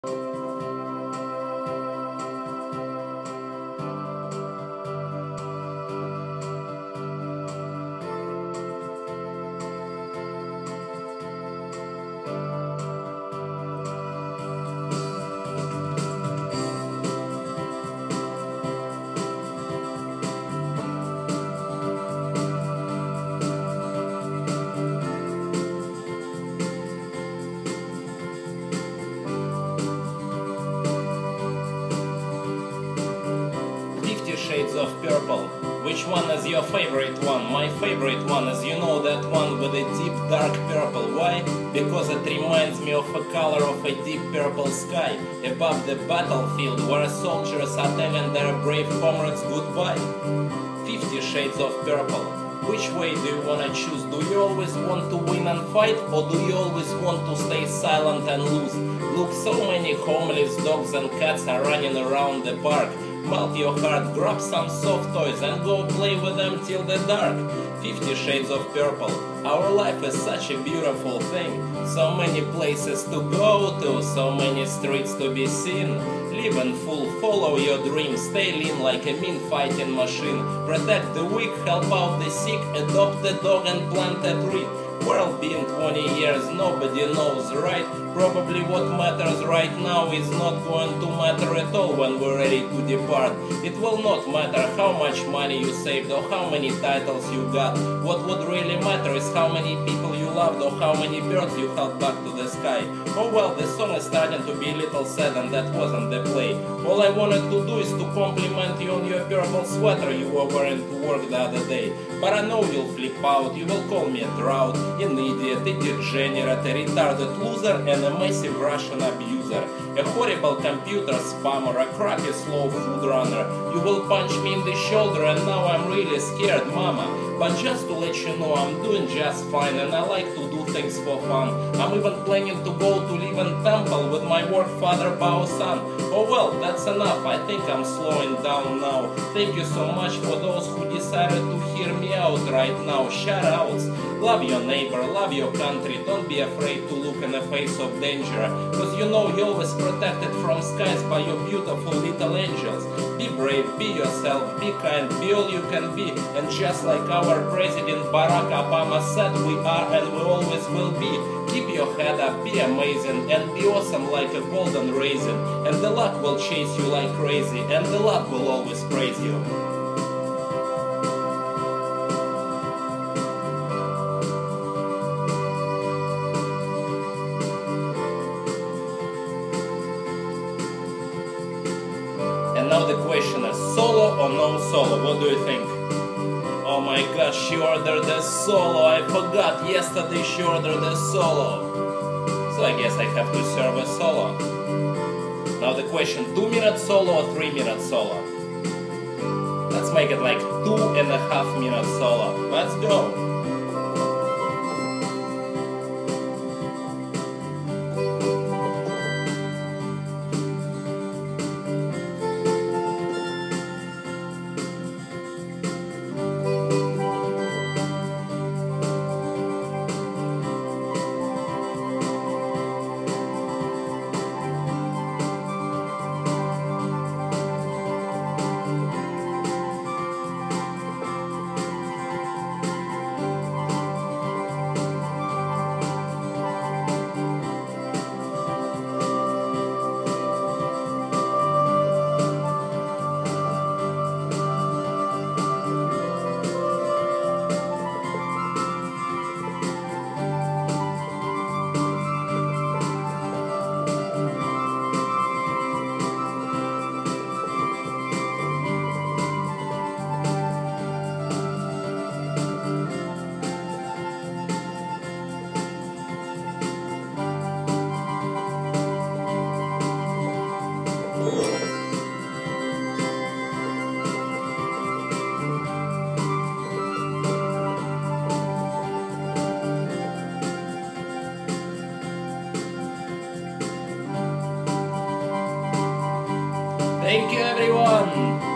50 Shades of Purple. Which one is your favorite one? My favorite one is, you know, that one with a deep dark purple. Why? Because it reminds me of the color of a deep purple sky above the battlefield where soldiers are telling their brave comrades goodbye. 50 Shades of Purple. Which way do you wanna choose? Do you always want to win and fight, or do you always want to stay silent and lose? Look, so many homeless dogs and cats are running around the park. Melt your heart, grab some soft toys and go play with them till the dark. 50 Shades of Purple. Our life is such a beautiful thing. So many places to go to, so many streets to be seen. Live in full, follow your dreams, stay lean like a mean fighting machine. Protect the weak, help out the sick, adopt a dog and plant a tree. World being 20 years, nobody knows, right? Probably what matters right now is not going to matter at all when we're ready to depart. It will not matter how much money you saved or how many titles you got. What would really matter is how many people you loved or how many birds you held back to the sky. Oh well, the song is starting to be a little sad and that wasn't the play. All I wanted to do is to compliment you on your purple sweater you were wearing to work the other day. But I know you'll flip out, you will call me a drought, an idiot, a degenerate, a retarded loser, and a massive Russian abuser, a horrible computer spammer, a crappy slow food runner. You will punch me in the shoulder and now I'm really scared, mama. But just to let you know, I'm doing just fine and I like to do things for fun. I'm even planning to go to live in temple with my work father Bao-san. Oh well, that's enough, I think I'm slowing down now. Thank you so much for those who decided to hear me out right now. Shoutouts. Love your neighbor, love your country, don't be afraid to look in the face of danger, cause you know you're always protected from skies by your beautiful little angels. Be brave, be yourself, be kind, be all you can be, and just like our President Barack Obama said, we are and we always will be. Keep your head up, be amazing, and be awesome like a golden raisin, and the luck will chase you like crazy, and the luck will always praise you. And now the question is, solo or no solo? What do you think? Oh my gosh, she ordered a solo. I forgot, yesterday she ordered a solo. So I guess I have to serve a solo. Now the question, 2-minute solo or 3-minute solo? Let's make it like 2.5-minute solo. Let's go. Thank you everyone!